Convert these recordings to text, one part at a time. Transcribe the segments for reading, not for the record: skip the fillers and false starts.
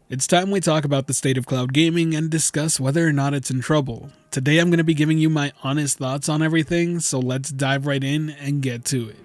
It's time we talk about the state of cloud gaming and discuss whether or not it's in trouble. Today I'm going to be giving you my honest thoughts on everything, so let's dive right in and get to it.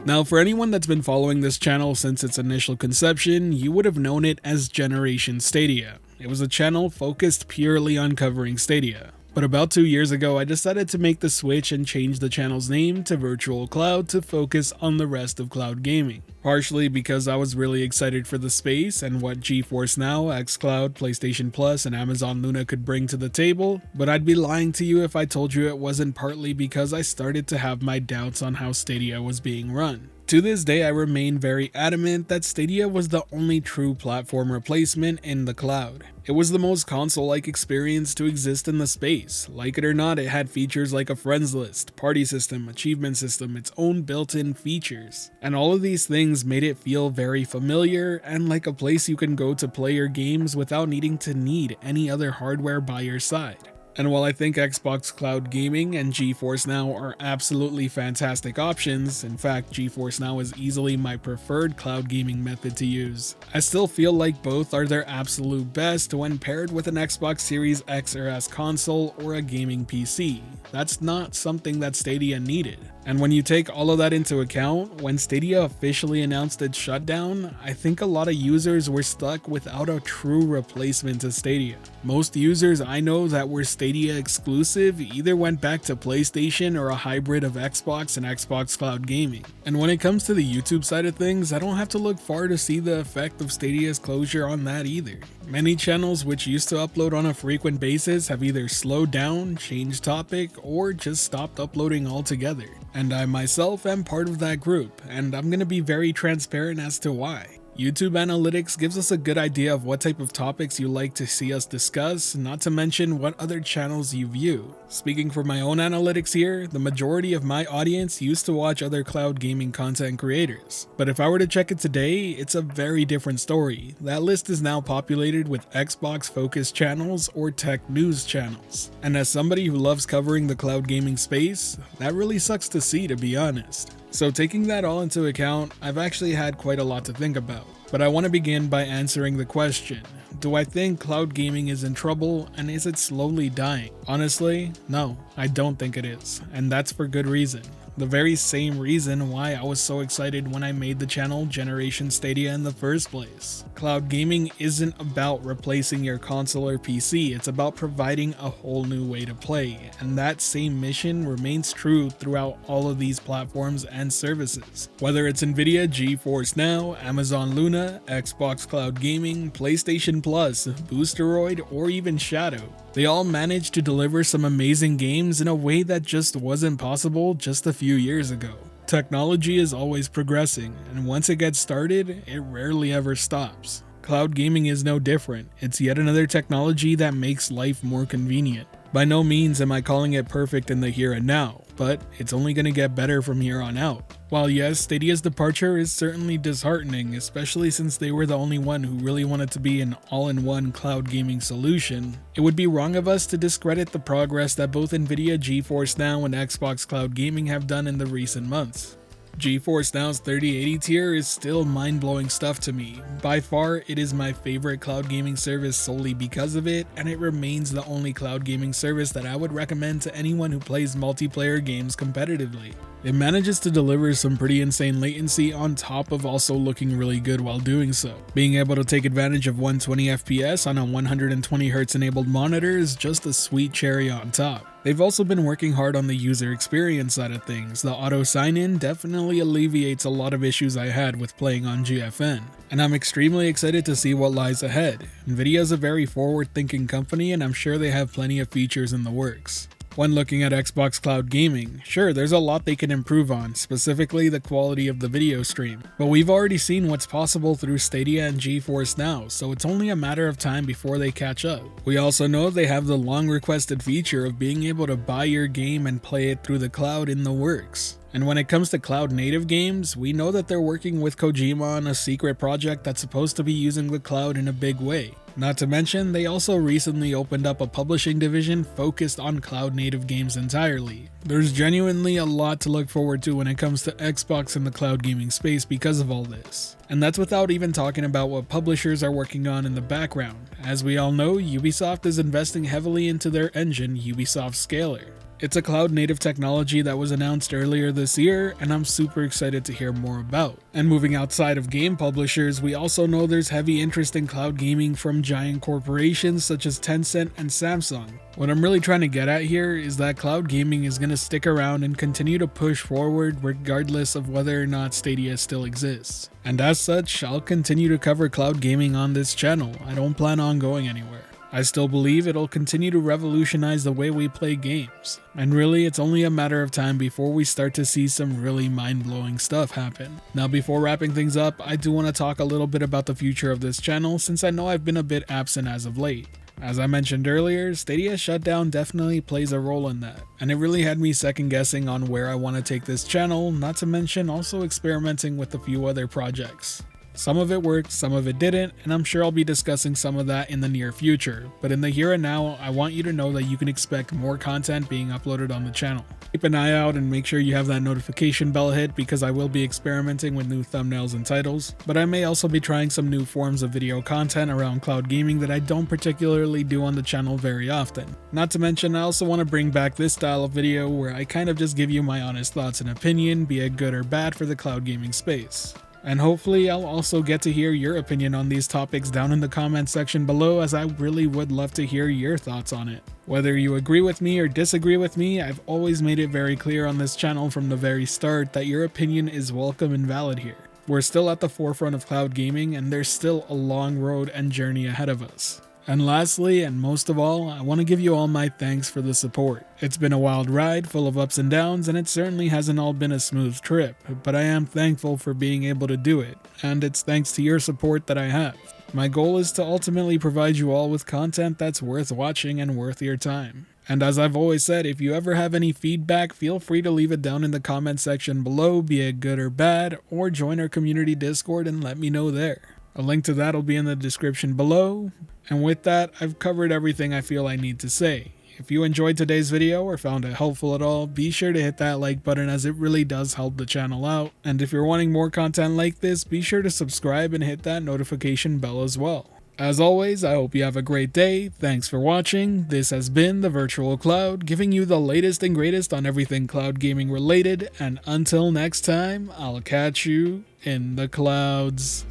Now, for anyone that's been following this channel since its initial conception, you would have known it as Generation Stadia. It was a channel focused purely on covering Stadia. But about 2 years ago, I decided to make the switch and change the channel's name to Virtual Cloud to focus on the rest of cloud gaming. Partially because I was really excited for the space and what GeForce Now, xCloud, PlayStation Plus, and Amazon Luna could bring to the table, but I'd be lying to you if I told you it wasn't partly because I started to have my doubts on how Stadia was being run. To this day, I remain very adamant that Stadia was the only true platform replacement in the cloud. It was the most console-like experience to exist in the space. Like it or not, it had features like a friends list, party system, achievement system, its own built-in features. And all of these things made it feel very familiar and like a place you can go to play your games without needing to need any other hardware by your side. And while I think Xbox Cloud Gaming and GeForce Now are absolutely fantastic options, in fact GeForce Now is easily my preferred cloud gaming method to use, I still feel like both are their absolute best when paired with an Xbox Series X or S console or a gaming PC. That's not something that Stadia needed. And when you take all of that into account, when Stadia officially announced its shutdown, I think a lot of users were stuck without a true replacement to Stadia. Most users I know that were Stadia exclusive either went back to PlayStation or a hybrid of Xbox and Xbox Cloud Gaming. And when it comes to the YouTube side of things, I don't have to look far to see the effect of Stadia's closure on that either. Many channels which used to upload on a frequent basis have either slowed down, changed topic, or just stopped uploading altogether. And I myself am part of that group, and I'm gonna be very transparent as to why. YouTube analytics gives us a good idea of what type of topics you like to see us discuss, not to mention what other channels you view. Speaking for my own analytics here, the majority of my audience used to watch other cloud gaming content creators. But if I were to check it today, it's a very different story. That list is now populated with Xbox focused channels or tech news channels. And as somebody who loves covering the cloud gaming space, that really sucks to see, to be honest. So taking that all into account, I've actually had quite a lot to think about. But I want to begin by answering the question, do I think cloud gaming is in trouble and is it slowly dying? Honestly, no, I don't think it is, and that's for good reason. The very same reason why I was so excited when I made the channel Generation Stadia in the first place. Cloud gaming isn't about replacing your console or PC, it's about providing a whole new way to play, and that same mission remains true throughout all of these platforms and services. Whether it's Nvidia GeForce Now, Amazon Luna, Xbox Cloud Gaming, PlayStation Plus, Boosteroid, or even Shadow, they all managed to deliver some amazing games in a way that just wasn't possible just a few years ago. Technology is always progressing, and once it gets started, it rarely ever stops. Cloud gaming is no different. It's yet another technology that makes life more convenient. By no means am I calling it perfect in the here and now, but it's only going to get better from here on out. While yes, Stadia's departure is certainly disheartening, especially since they were the only one who really wanted to be an all-in-one cloud gaming solution, it would be wrong of us to discredit the progress that both Nvidia GeForce Now and Xbox Cloud Gaming have done in the recent months. GeForce Now's 3080 tier is still mind-blowing stuff to me. By far, it is my favorite cloud gaming service solely because of it, and it remains the only cloud gaming service that I would recommend to anyone who plays multiplayer games competitively. It manages to deliver some pretty insane latency on top of also looking really good while doing so. Being able to take advantage of 120 FPS on a 120Hz enabled monitor is just a sweet cherry on top. They've also been working hard on the user experience side of things. The auto sign-in definitely alleviates a lot of issues I had with playing on GFN. And I'm extremely excited to see what lies ahead. Nvidia is a very forward-thinking company, and I'm sure they have plenty of features in the works. When looking at Xbox Cloud Gaming, sure, there's a lot they can improve on, specifically the quality of the video stream, but we've already seen what's possible through Stadia and GeForce Now, so it's only a matter of time before they catch up. We also know they have the long requested feature of being able to buy your game and play it through the cloud in the works. And when it comes to cloud native games, we know that they're working with Kojima on a secret project that's supposed to be using the cloud in a big way. Not to mention, they also recently opened up a publishing division focused on cloud native games entirely. There's genuinely a lot to look forward to when it comes to Xbox in the cloud gaming space because of all this. And that's without even talking about what publishers are working on in the background. As we all know, Ubisoft is investing heavily into their engine, Ubisoft Scalar. It's a cloud-native technology that was announced earlier this year, and I'm super excited to hear more about. And moving outside of game publishers, we also know there's heavy interest in cloud gaming from giant corporations such as Tencent and Samsung. What I'm really trying to get at here is that cloud gaming is going to stick around and continue to push forward regardless of whether or not Stadia still exists. And as such, I'll continue to cover cloud gaming on this channel. I don't plan on going anywhere. I still believe it'll continue to revolutionize the way we play games. And really, it's only a matter of time before we start to see some really mind-blowing stuff happen. Now, before wrapping things up, I do want to talk a little bit about the future of this channel since I know I've been a bit absent as of late. As I mentioned earlier, Stadia's shutdown definitely plays a role in that, and it really had me second guessing on where I want to take this channel, not to mention also experimenting with a few other projects. Some of it worked, some of it didn't, and I'm sure I'll be discussing some of that in the near future, but in the here and now, I want you to know that you can expect more content being uploaded on the channel. Keep an eye out and make sure you have that notification bell hit because I will be experimenting with new thumbnails and titles, but I may also be trying some new forms of video content around cloud gaming that I don't particularly do on the channel very often. Not to mention, I also want to bring back this style of video where I kind of just give you my honest thoughts and opinion, be it good or bad for the cloud gaming space. And hopefully I'll also get to hear your opinion on these topics down in the comment section below, as I really would love to hear your thoughts on it. Whether you agree with me or disagree with me, I've always made it very clear on this channel from the very start that your opinion is welcome and valid here. We're still at the forefront of cloud gaming and there's still a long road and journey ahead of us. And lastly, and most of all, I want to give you all my thanks for the support. It's been a wild ride, full of ups and downs, and it certainly hasn't all been a smooth trip, but I am thankful for being able to do it, and it's thanks to your support that I have. My goal is to ultimately provide you all with content that's worth watching and worth your time. And as I've always said, if you ever have any feedback, feel free to leave it down in the comment section below, be it good or bad, or join our community Discord and let me know there. A link to that will be in the description below. And with that, I've covered everything I feel I need to say. If you enjoyed today's video or found it helpful at all, be sure to hit that like button as it really does help the channel out. And if you're wanting more content like this, be sure to subscribe and hit that notification bell as well. As always, I hope you have a great day. Thanks for watching. This has been the Virtual Cloud, giving you the latest and greatest on everything cloud gaming related. And until next time, I'll catch you in the clouds.